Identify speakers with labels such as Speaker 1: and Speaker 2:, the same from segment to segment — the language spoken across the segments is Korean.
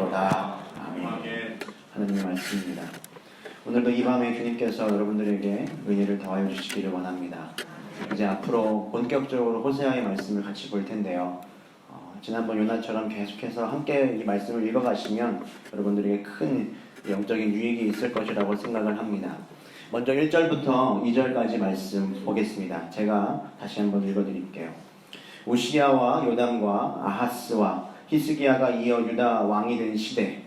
Speaker 1: 원하노라. 아멘. 하나님의 말씀입니다. 오늘도 이 밤에 주님께서 여러분들에게 은혜를 더하여 주시기를 원합니다. 이제 앞으로 본격적으로 호세아의 말씀을 같이 볼 텐데요. 지난번 요나처럼 계속해서 함께 이 말씀을 읽어가시면 여러분들에게 큰 영적인 유익이 있을 것이라고 생각을 합니다. 먼저 1절부터 2절까지 말씀 보겠습니다. 제가 다시 한번 읽어드릴게요. 우시야와 요담과 아하스와 히스기야가 이어 유다 왕이 된 시대,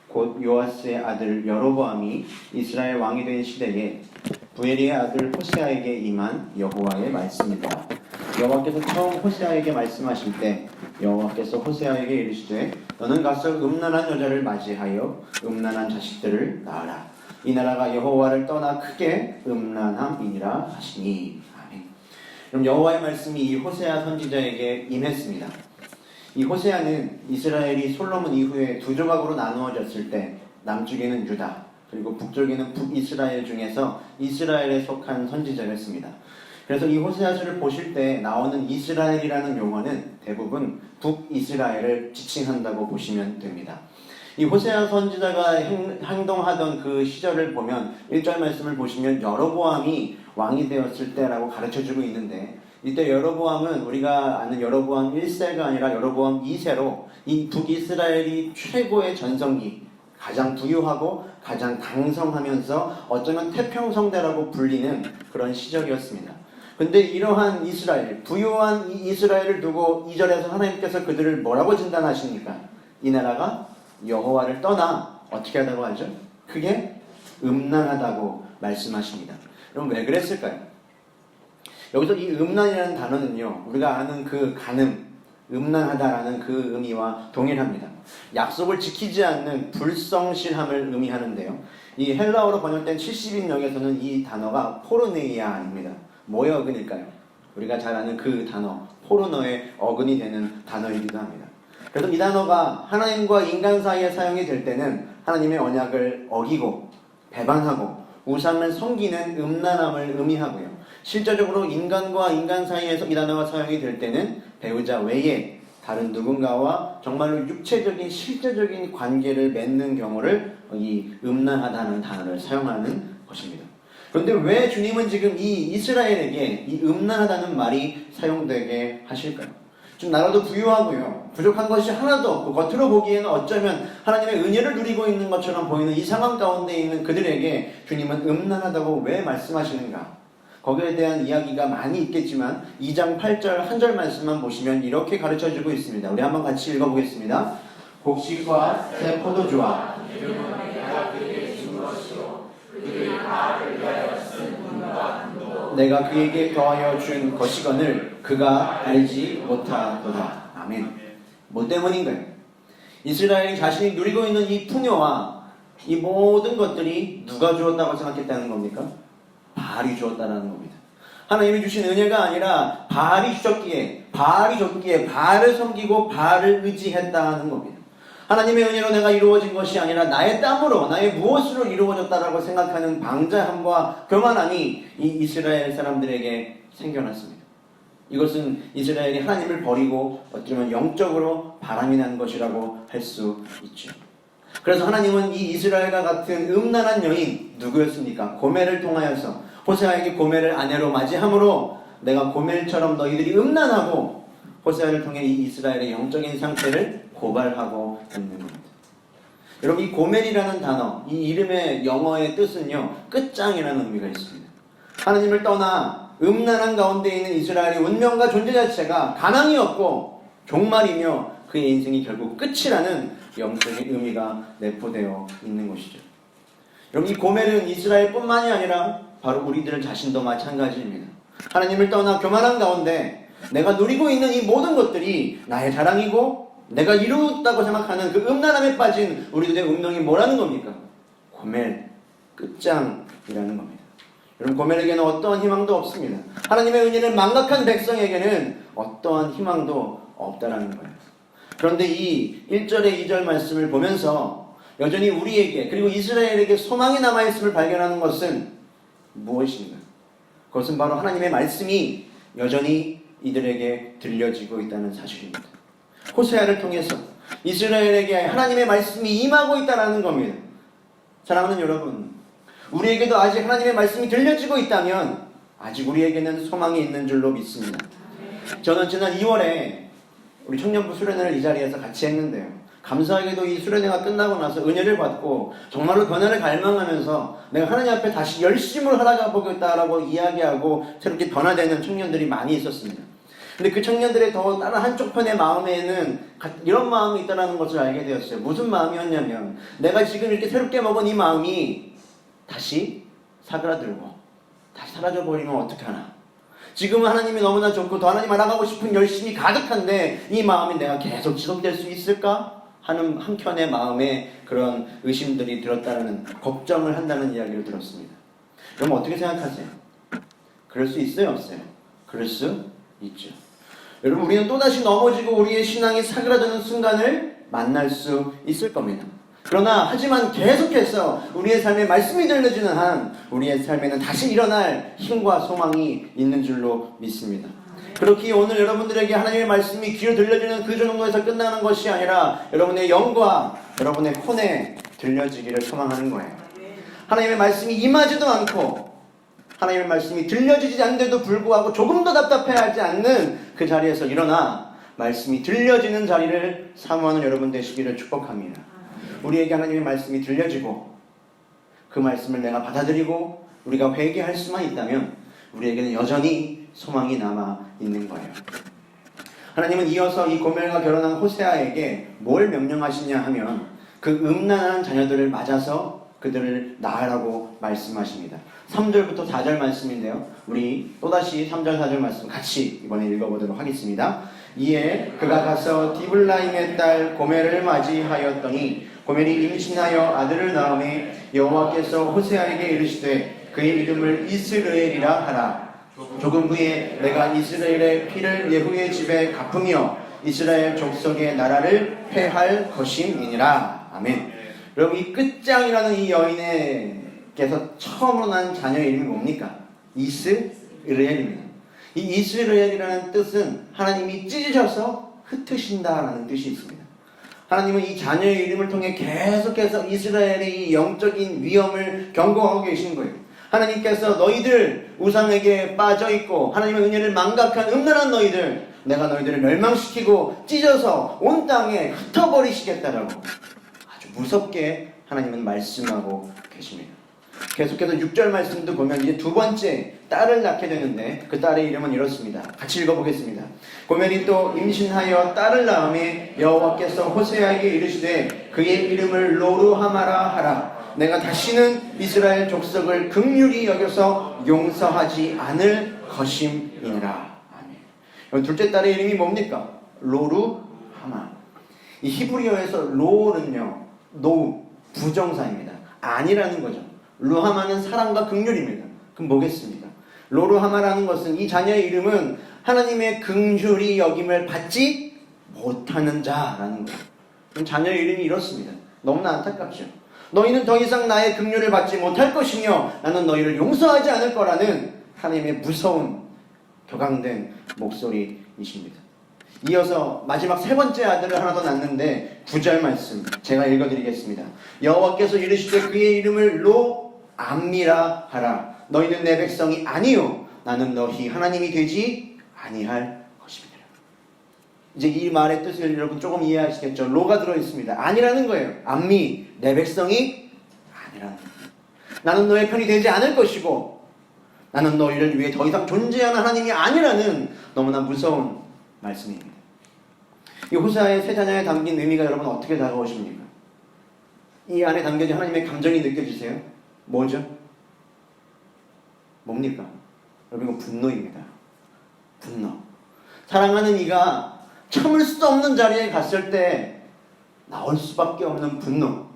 Speaker 1: 곧 요아스의 아들 여로보암이 이스라엘 왕이 된 시대에 부엘리의 아들 호세아에게 임한 여호와의 말씀입니다. 여호와께서 처음 호세아에게 말씀하실 때 여호와께서 호세아에게 이르시되 너는 가서 음란한 여자를 맞이하여 음란한 자식들을 낳으라. 이 나라가 여호와를 떠나 크게 음란함이니라 하시니. 아멘. 그럼 여호와의 말씀이 이 호세아 선지자에게 임했습니다. 이 호세아는 이스라엘이 솔로몬 이후에 두 조각으로 나누어졌을 때 남쪽에는 유다 그리고 북쪽에는 북이스라엘 중에서 이스라엘에 속한 선지자였습니다. 그래서 이 호세아서를 보실 때 나오는 이스라엘이라는 용어는 대부분 북이스라엘을 지칭한다고 보시면 됩니다. 이 호세아 선지자가 행동하던 그 시절을 보면 1절 말씀을 보시면 여로보암이 왕이 되었을 때라고 가르쳐주고 있는데 이때 여로보암은 우리가 아는 여로보암 1세가 아니라 여로보암 2세로 이 북이스라엘이 최고의 전성기, 가장 부유하고 가장 강성하면서 어쩌면 태평성대라고 불리는 그런 시절이었습니다. 근데 이러한 이스라엘, 부유한 이 이스라엘을 두고 2절에서 하나님께서 그들을 뭐라고 진단하십니까? 이 나라가 여호와를 떠나 어떻게 하다고 하죠? 크게 음란하다고 말씀하십니다. 그럼 왜 그랬을까요? 여기서 이 음란이라는 단어는요, 우리가 아는 그 간음, 음란하다라는 그 의미와 동일합니다. 약속을 지키지 않는 불성실함을 의미하는데요. 이 헬라어로 번역된 70인역에서는 이 단어가 포르네이아입니다. 뭐의 어근일까요? 우리가 잘 아는 그 단어, 포르노의 어근이 되는 단어이기도 합니다. 그래서 이 단어가 하나님과 인간 사이에 사용이 될 때는 하나님의 언약을 어기고 배반하고 우상을 섬기는 음란함을 의미하고요. 실제적으로 인간과 인간 사이에서 이 단어가 사용이 될 때는 배우자 외에 다른 누군가와 정말로 육체적인 실제적인 관계를 맺는 경우를 이 음란하다는 단어를 사용하는 것입니다. 그런데 왜 주님은 지금 이 이스라엘에게 이 음란하다는 말이 사용되게 하실까요? 지금 나라도 부유하고요. 부족한 것이 하나도 없고 겉으로 보기에는 어쩌면 하나님의 은혜를 누리고 있는 것처럼 보이는 이 상황 가운데 있는 그들에게 주님은 음란하다고 왜 말씀하시는가? 거기에 대한 이야기가 많이 있겠지만 2장 8절 한 절 말씀만 보시면 이렇게 가르쳐주고 있습니다. 우리 한번 같이 읽어보겠습니다. 곡식과 새 포도주와 내가 그에게 더하여 준 것이거늘 그가 알지 못하도다. 아멘. 뭐 때문인가요? 이스라엘이 자신이 누리고 있는 이 풍요와 이 모든 것들이 누가 주었다고 생각했다는 겁니까? 바알이 주었다는 겁니다. 하나님이 주신 은혜가 아니라 바알이 주셨기에 바알을 섬기고 바알을 의지했다는 겁니다. 하나님의 은혜로 내가 이루어진 것이 아니라 나의 땀으로 나의 무엇으로 이루어졌다라고 생각하는 방자함과 교만함이 이 이스라엘 사람들에게 생겨났습니다. 이것은 이스라엘이 하나님을 버리고 어쩌면 영적으로 바람이 난 것이라고 할 수 있죠. 그래서 하나님은 이 이스라엘과 같은 음란한 여인 누구였습니까? 고멜을 통하여서 호세아에게 고멜을 아내로 맞이함으로 내가 고멜처럼 너희들이 음란하고 호세아를 통해 이 이스라엘의 영적인 상태를 고발하고 있는 겁니다. 여러분 이 고멜이라는 단어, 이 이름의 영어의 뜻은요 끝장이라는 의미가 있습니다. 하나님을 떠나 음란한 가운데 있는 이스라엘의 운명과 존재 자체가 가망이 없고 종말이며 그의 인생이 결국 끝이라는 영적인 의미가 내포되어 있는 것이죠. 여러분 이 고멜은 이스라엘뿐만이 아니라 바로 우리들 자신도 마찬가지입니다. 하나님을 떠나 교만한 가운데 내가 누리고 있는 이 모든 것들이 나의 자랑이고 내가 이루었다고 생각하는 그 음란함에 빠진 우리들의 운명이 뭐라는 겁니까? 고멜, 끝장이라는 겁니다. 여러분 고멜에게는 어떠한 희망도 없습니다. 하나님의 은혜를 망각한 백성에게는 어떠한 희망도 없다라는 거예요. 그런데 이 1절의 2절 말씀을 보면서 여전히 우리에게 그리고 이스라엘에게 소망이 남아있음을 발견하는 것은 무엇인가? 그것은 바로 하나님의 말씀이 여전히 이들에게 들려지고 있다는 사실입니다. 호세아를 통해서 이스라엘에게 하나님의 말씀이 임하고 있다는 겁니다. 사랑하는 여러분, 우리에게도 아직 하나님의 말씀이 들려지고 있다면 아직 우리에게는 소망이 있는 줄로 믿습니다. 저는 지난 2월에 우리 청년부 수련회를 이 자리에서 같이 했는데요. 감사하게도 이 수련회가 끝나고 나서 은혜를 받고 정말로 변화를 갈망하면서 내가 하나님 앞에 다시 열심을 살아가 보겠다라고 이야기하고 새롭게 변화되는 청년들이 많이 있었습니다. 근데 그 청년들의 더 다른 한쪽 편의 마음에는 이런 마음이 있다는 것을 알게 되었어요. 무슨 마음이었냐면 내가 지금 이렇게 새롭게 먹은 이 마음이 다시 사그라들고 다시 사라져버리면 어떡하나. 지금은 하나님이 너무나 좋고 더 하나님 알아가고 싶은 열심이 가득한데 이 마음이 내가 계속 지속될 수 있을까? 하는 한켠의 마음에 그런 의심들이 들었다는, 걱정을 한다는 이야기를 들었습니다. 그럼 어떻게 생각하세요? 그럴 수 있어요, 없어요? 그럴 수 있죠. 여러분, 우리는 또다시 넘어지고 우리의 신앙이 사그라드는 순간을 만날 수 있을 겁니다. 그러나 하지만 계속해서 우리의 삶에 말씀이 들려지는 한 우리의 삶에는 다시 일어날 힘과 소망이 있는 줄로 믿습니다. 그렇기에 오늘 여러분들에게 하나님의 말씀이 귀로 들려지는 그 정도에서 끝나는 것이 아니라 여러분의 영과 여러분의 콘에 들려지기를 소망하는 거예요. 하나님의 말씀이 임하지도 않고 하나님의 말씀이 들려지지 않는데도 불구하고 조금 더 답답해하지 않는 그 자리에서 일어나 말씀이 들려지는 자리를 사모하는 여러분 되시기를 축복합니다. 우리에게 하나님의 말씀이 들려지고 그 말씀을 내가 받아들이고 우리가 회개할 수만 있다면 우리에게는 여전히 소망이 남아 있는 거예요. 하나님은 이어서 이 고멜과 결혼한 호세아에게 뭘 명령하시냐 하면 그 음란한 자녀들을 맞아서 그들을 낳으라고 말씀하십니다. 3절부터 4절 말씀인데요. 우리 또다시 3절 4절 말씀 같이 이번에 읽어보도록 하겠습니다. 이에 그가 가서 디블라임의 딸 고멜을 맞이하였더니 고멜이 임신하여 아들을 낳음에 여호와께서 호세아에게 이르시되 그의 이름을 이스라엘이라 하라. 조금 후에 내가 이스라엘의 피를 예후의 집에 갚으며 이스라엘 족속의 나라를 패할 것임이니라. 아멘. 여러분, 이 끝장이라는 이 여인에게서 처음으로 난 자녀의 이름이 뭡니까? 이스라엘입니다. 이 이스라엘이라는 뜻은 하나님이 찢으셔서 흩으신다라는 뜻이 있습니다. 하나님은 이 자녀의 이름을 통해 계속해서 이스라엘의 이 영적인 위험을 경고하고 계신 거예요. 하나님께서 너희들 우상에게 빠져있고 하나님의 은혜를 망각한 음란한 너희들, 내가 너희들을 멸망시키고 찢어서 온 땅에 흩어버리시겠다라고 아주 무섭게 하나님은 말씀하고 계십니다. 계속해서 6절 말씀도 보면 이제 두 번째 딸을 낳게 되는데 그 딸의 이름은 이렇습니다. 같이 읽어보겠습니다. 고멜이 또 임신하여 딸을 낳음에 여호와께서 호세아에게 이르시되 그의 이름을 로루하마라 하라. 내가 다시는 이스라엘 족속을 긍휼히 여겨서 용서하지 않을 것임이니라. 아멘. 둘째 딸의 이름이 뭡니까? 로루하마. 이 히브리어에서 로는요, 노우, 부정사입니다. 아니라는 거죠. 루하마는 사랑과 긍휼입니다. 그럼 뭐겠습니까? 로루하마라는 것은 이 자녀의 이름은 하나님의 긍휼히 여김을 받지 못하는 자라는 거예요. 그럼 자녀의 이름이 이렇습니다. 너무나 안타깝죠. 너희는 더 이상 나의 긍휼을 받지 못할 것이며 나는 너희를 용서하지 않을 거라는 하나님의 무서운 격앙된 목소리이십니다. 이어서 마지막 세 번째 아들을 하나 더 낳는데 9절 말씀 제가 읽어드리겠습니다. 여호와께서 이르시되 그의 이름을 로암미라 하라. 너희는 내 백성이 아니요 나는 너희 하나님이 되지 아니할 것입니다. 이제 이 말의 뜻을 여러분 조금 이해하시겠죠? 로가 들어있습니다. 아니라는 거예요. 암미, 내 백성이 아니라는 거예요. 나는 너의 편이 되지 않을 것이고 나는 너희를 위해 더 이상 존재하는 하나님이 아니라는 너무나 무서운 말씀입니다. 이 호세아의 세 자녀에 담긴 의미가 여러분 어떻게 다가오십니까? 이 안에 담겨진 하나님의 감정이 느껴지세요? 뭐죠? 뭡니까? 여러분 이거 분노입니다. 분노. 사랑하는 이가 참을 수 없는 자리에 갔을 때 나올 수밖에 없는 분노.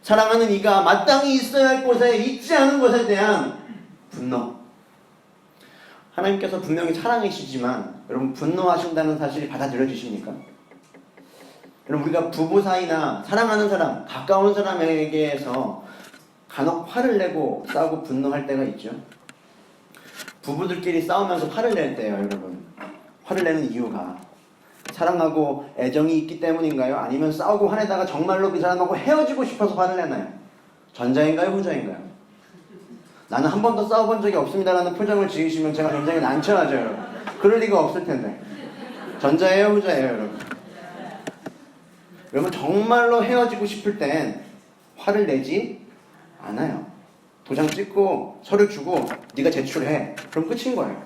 Speaker 1: 사랑하는 이가 마땅히 있어야 할 곳에 있지 않은 것에 대한 분노. 하나님께서 분명히 사랑이시지만 여러분 분노하신다는 사실이 받아들여지십니까? 여러분 우리가 부부 사이나 사랑하는 사람, 가까운 사람에게서 간혹 화를 내고 싸우고 분노할 때가 있죠. 부부들끼리 싸우면서 화를 낼 때요, 여러분. 화를 내는 이유가 사랑하고 애정이 있기 때문인가요? 아니면 싸우고 화내다가 정말로 그 사람하고 헤어지고 싶어서 화를 내나요? 전자인가요? 후자인가요? 나는 한 번도 싸워본 적이 없습니다라는 표정을 지으시면 제가 굉장히 난처하죠, 여러분. 그럴 리가 없을 텐데. 전자예요? 후자예요, 여러분? 여러분, 정말로 헤어지고 싶을 땐 화를 내지 않아요. 도장 찍고 서류 주고 네가 제출해. 그럼 끝인 거예요.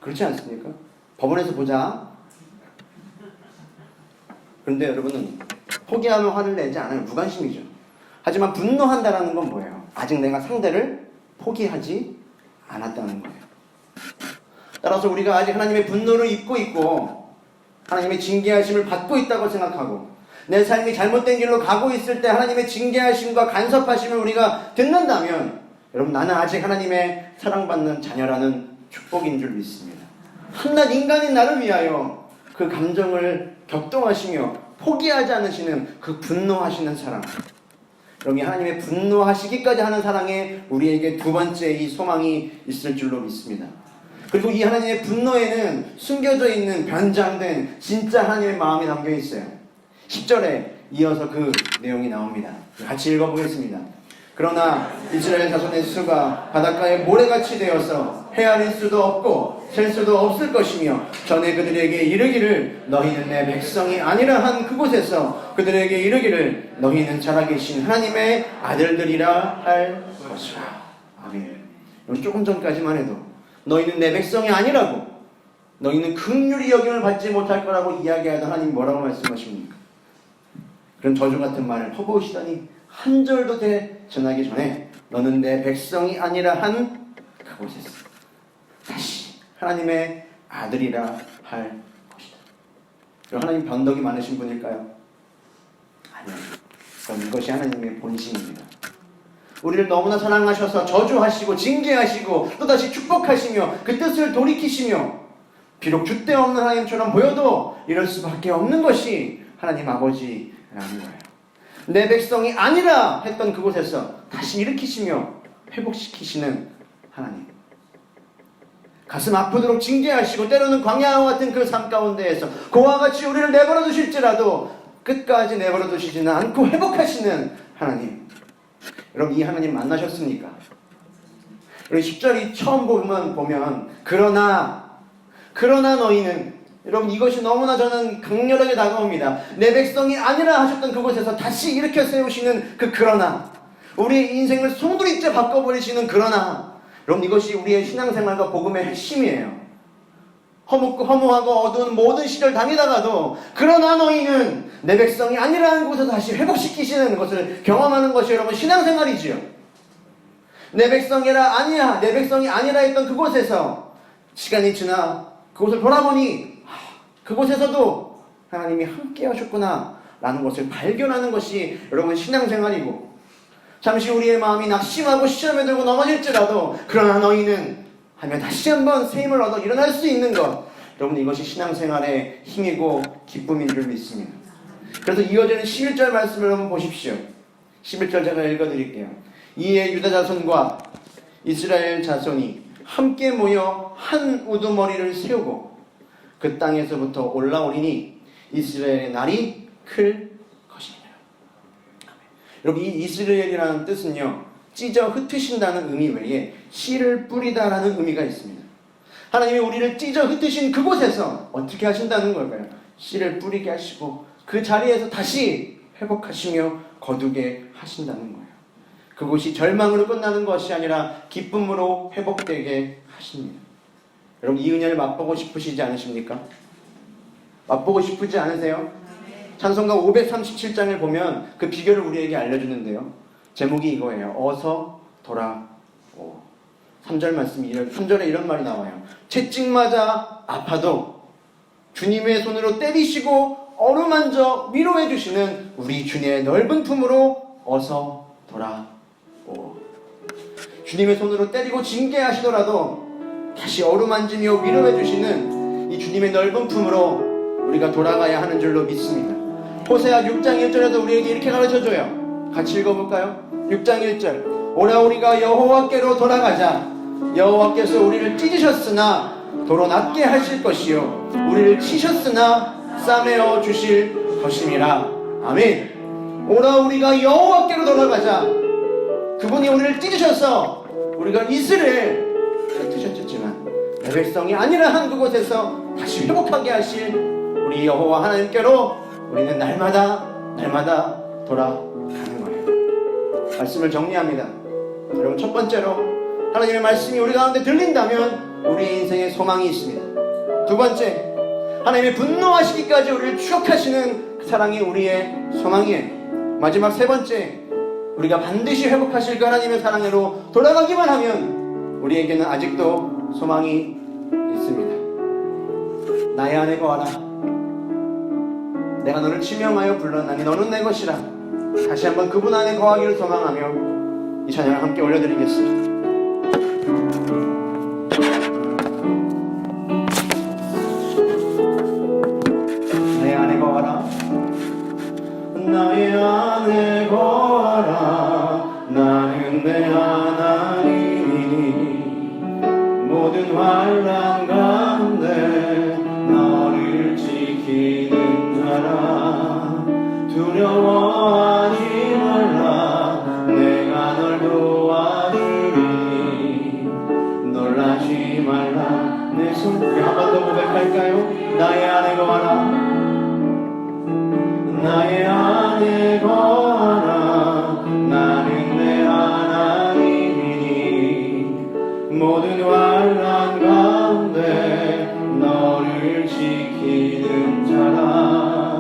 Speaker 1: 그렇지 않습니까? 법원에서 보자. 그런데 여러분은 포기하면 화를 내지 않아요. 무관심이죠. 하지만 분노한다라는 건 뭐예요? 아직 내가 상대를 포기하지 않았다는 거예요. 따라서 우리가 아직 하나님의 분노를 입고 있고 하나님의 징계하심을 받고 있다고 생각하고 내 삶이 잘못된 길로 가고 있을 때 하나님의 징계하심과 간섭하심을 우리가 듣는다면 여러분, 나는 아직 하나님의 사랑받는 자녀라는 축복인 줄 믿습니다. 한낱 인간인 나를 위하여 그 감정을 격동하시며 포기하지 않으시는 그 분노하시는 사랑, 여러분, 하나님의 분노하시기까지 하는 사랑에 우리에게 두 번째 이 소망이 있을 줄로 믿습니다. 그리고 이 하나님의 분노에는 숨겨져 있는 변장된 진짜 하나님의 마음이 담겨 있어요. 10절에 이어서 그 내용이 나옵니다. 같이 읽어보겠습니다. 그러나 이스라엘 자손의 수가 바닷가에 모래같이 되어서 헤아릴 수도 없고 셀 수도 없을 것이며 전에 그들에게 이르기를 너희는 내 백성이 아니라 한 그곳에서 그들에게 이르기를 너희는 살아계신 하나님의 아들들이라 할 것이라. 아멘. 조금 전까지만 해도 너희는 내 백성이 아니라고, 너희는 긍휼히 여김을 받지 못할 거라고 이야기하던 하나님 뭐라고 말씀하십니까? 그런 저주 같은 말을 퍼부으시더니 한 절도 전하기 전에 너는 내 백성이 아니라 한 그곳에서 다시 하나님의 아들이라 할 것이다. 하나님 변덕이 많으신 분일까요? 아니요. 그럼 이것이 하나님의 본심입니다. 우리를 너무나 사랑하셔서 저주하시고 징계하시고 또다시 축복하시며 그 뜻을 돌이키시며 비록 줏대 없는 하나님처럼 보여도 이럴 수밖에 없는 것이 하나님 아버지라는 거예요. 내 백성이 아니라 했던 그곳에서 다시 일으키시며 회복시키시는 하나님. 가슴 아프도록 징계하시고 때로는 광야와 같은 그 삶 가운데에서 그와 같이 우리를 내버려 두실지라도 끝까지 내버려 두시지는 않고 회복하시는 하나님. 여러분, 이 하나님 만나셨습니까? 여러분, 10절이 처음 보면 그러나 너희는, 여러분, 이것이 너무나 저는 강렬하게 다가옵니다. 내 백성이 아니라 하셨던 그곳에서 다시 일으켜 세우시는 그 그러나, 우리의 인생을 송두리째 바꿔버리시는 그러나, 여러분, 이것이 우리의 신앙생활과 복음의 핵심이에요. 허무하고 어두운 모든 시절 다니다가도 그러나 너희는 내 백성이 아니라는 곳에서 다시 회복시키시는 것을 경험하는 것이 여러분 신앙생활이지요. 내 백성이 아니라 했던 그곳에서 시간이 지나 그곳을 돌아보니 그곳에서도 하나님이 함께 하셨구나 라는 것을 발견하는 것이 여러분 신앙생활이고, 잠시 우리의 마음이 낙심하고 시험에 들고 넘어질지라도 그러나 너희는 하며 다시 한번 새 힘을 얻어 일어날 수 있는 것, 여러분, 이것이 신앙생활의 힘이고 기쁨인 줄 믿습니다. 그래서 이어지는 11절 말씀을 한번 보십시오. 11절 제가 읽어드릴게요. 이에 유다 자손과 이스라엘 자손이 함께 모여 한 우두머리를 세우고 그 땅에서부터 올라오리니 이스라엘의 날이 클 것이니라. 여러분, 이 이스라엘이라는 뜻은요, 찢어 흩으신다는 의미 외에 씨를 뿌리다라는 의미가 있습니다. 하나님이 우리를 찢어 흩으신 그곳에서 어떻게 하신다는 걸까요? 씨를 뿌리게 하시고 그 자리에서 다시 회복하시며 거두게 하신다는 거예요. 그곳이 절망으로 끝나는 것이 아니라 기쁨으로 회복되게 하십니다. 여러분, 이 은혜를 맛보고 싶으시지 않으십니까? 맛보고 싶으지 않으세요? 찬송가 537장을 보면 그 비결을 우리에게 알려주는데요. 제목이 이거예요. 어서 돌아오. 3절 말씀이 3절에 이런 말이 나와요. 채찍맞아 아파도 주님의 손으로 때리시고 어루만져 위로해 주시는 우리 주님의 넓은 품으로 어서 돌아오. 주님의 손으로 때리고 징계하시더라도 다시 어루만지며 위로해 주시는 이 주님의 넓은 품으로 우리가 돌아가야 하는 줄로 믿습니다. 호세아 6장 1절에도 우리에게 이렇게 가르쳐줘요. 같이 읽어볼까요? 6장 1절. 오라 우리가 여호와께로 돌아가자. 여호와께서 우리를 찢으셨으나 도로 낮게 하실 것이요 우리를 치셨으나 싸매어 주실 것임이라. 아멘. 오라 우리가 여호와께로 돌아가자. 그분이 우리를 찢으셔서 우리가 이슬을 흩으셨지만 내 백성이 아니라 한 그곳에서 다시 회복하게 하실 우리 여호와 하나님께로 우리는 날마다 돌아가는 거예요. 말씀을 정리합니다. 여러분, 첫 번째로 하나님의 말씀이 우리 가운데 들린다면 우리 인생에 소망이 있습니다. 두 번째, 하나님의 분노하시기까지 우리를 추억하시는 그 사랑이 우리의 소망이에요. 마지막 세 번째, 우리가 반드시 회복하실 그 하나님의 사랑으로 돌아가기만 하면 우리에게는 아직도 소망이 있습니다. 나의 안에 거하라. 내가 너를 지명하여 불렀나니 너는 내 것이라. 다시 한번 그분 안에 거하기를 소망하며 이 찬양을 함께 올려드리겠습니다. 나의 안에 거하라. 나의 안에 거하라. 나는 내 하나님이니 모든 환난 가운데 너를 지키는 자라. 두려워하지 말라. 내가 널 도와주리니 놀라지 말라. 내 손 한 번 더 고백할까요? 나의 안에 거하라. 나의 안에 거하라. 나는 내 하나님이니 모든 환난 가운데 너를 지키는 자라.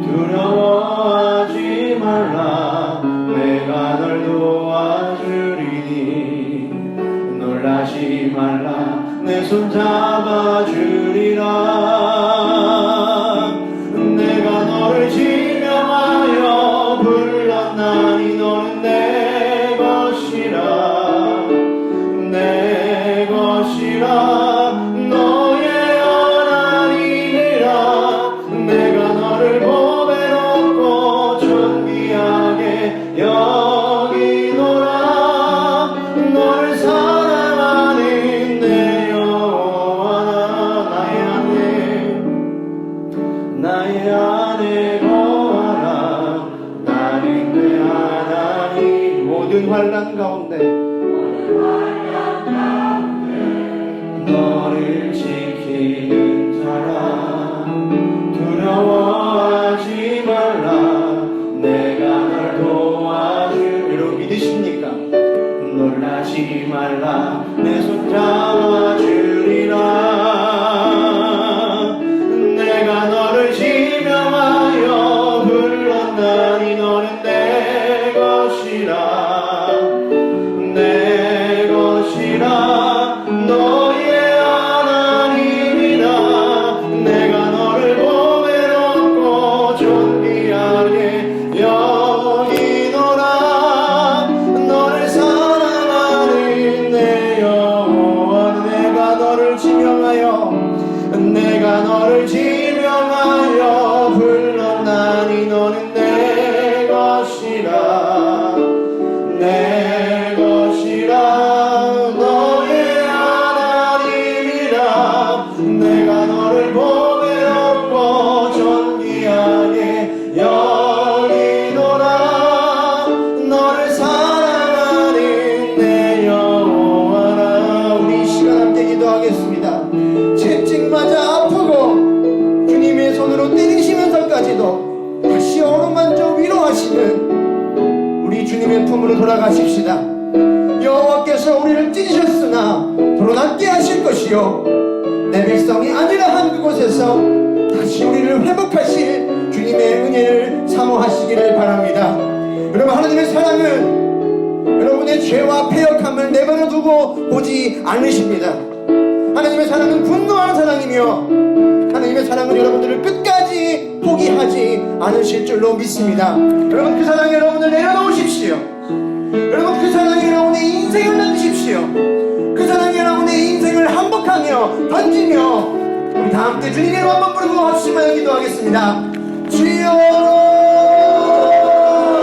Speaker 1: 두려워하지 말라. 내가 널 도와주리니 놀라지 말라. 내 손 잡아주리라. 내가 너를 지명하여 불렀나니 너는 내 것이라. 내 것이라. 너의 하나님이라. 내가 너를 보배롭고 존귀하게 여기노라. 너를 사랑하는 내 여호와나. 나의 안에 거하라. 나는 내 하나님. 모든 환난 가운데 너를 지키는 자라. 두려워하지 말라. 내가 널 도와주리로. 믿으십니까? 놀라지 말라. 내 손 잡아주리라. 내가 너를 지명하여 불렀나니 너는 내 것이라. 내 것이라. 너의 하나님이라. 내가 너를 보배롭고 존귀하게 여기노라. 너를 사랑하는 내 여호와. 내가 너를 지명하여 불렀나니 너는 내 것이라. 내 것이라. 너의 하나님이라. 내가 너를 보배롭고 존귀하게 여기노라. 너를 사랑하는 내 여호와라. 우리 이 시간 함께 기도하겠습니다. 채찍맞아 아프고 주님의 손으로 때리시면서까지도 다시 어루만져 위로하시는 우리 주님의 품으로 돌아가십시다. 여호와께서 우리를 찢으셨으나 도로낫게 하실 것이요 내 백성이 아니라 한 그곳에서 다시 우리를 회복하실 주님의 은혜를 사모하시기를 바랍니다. 여러분, 하나님의 사랑은 여러분의 죄와 패역함을 내버려 두고 보지 않으십니다. 하나님의 사랑은 분노한 사랑이며 하나님의 사랑은 여러분들을 끝까지 포기하지 않으실 줄로 믿습니다. 여러분, 그 사랑에 여러분을 내려놓으십시오. 여러분, 그 사랑에 여러분의 인생을 던지십시오. 그 사랑에 여러분의 인생을 한복하며 던지며 우리 다 함께 주님의 이름 한번 부르고 합심하여 기도하겠습니다. 주여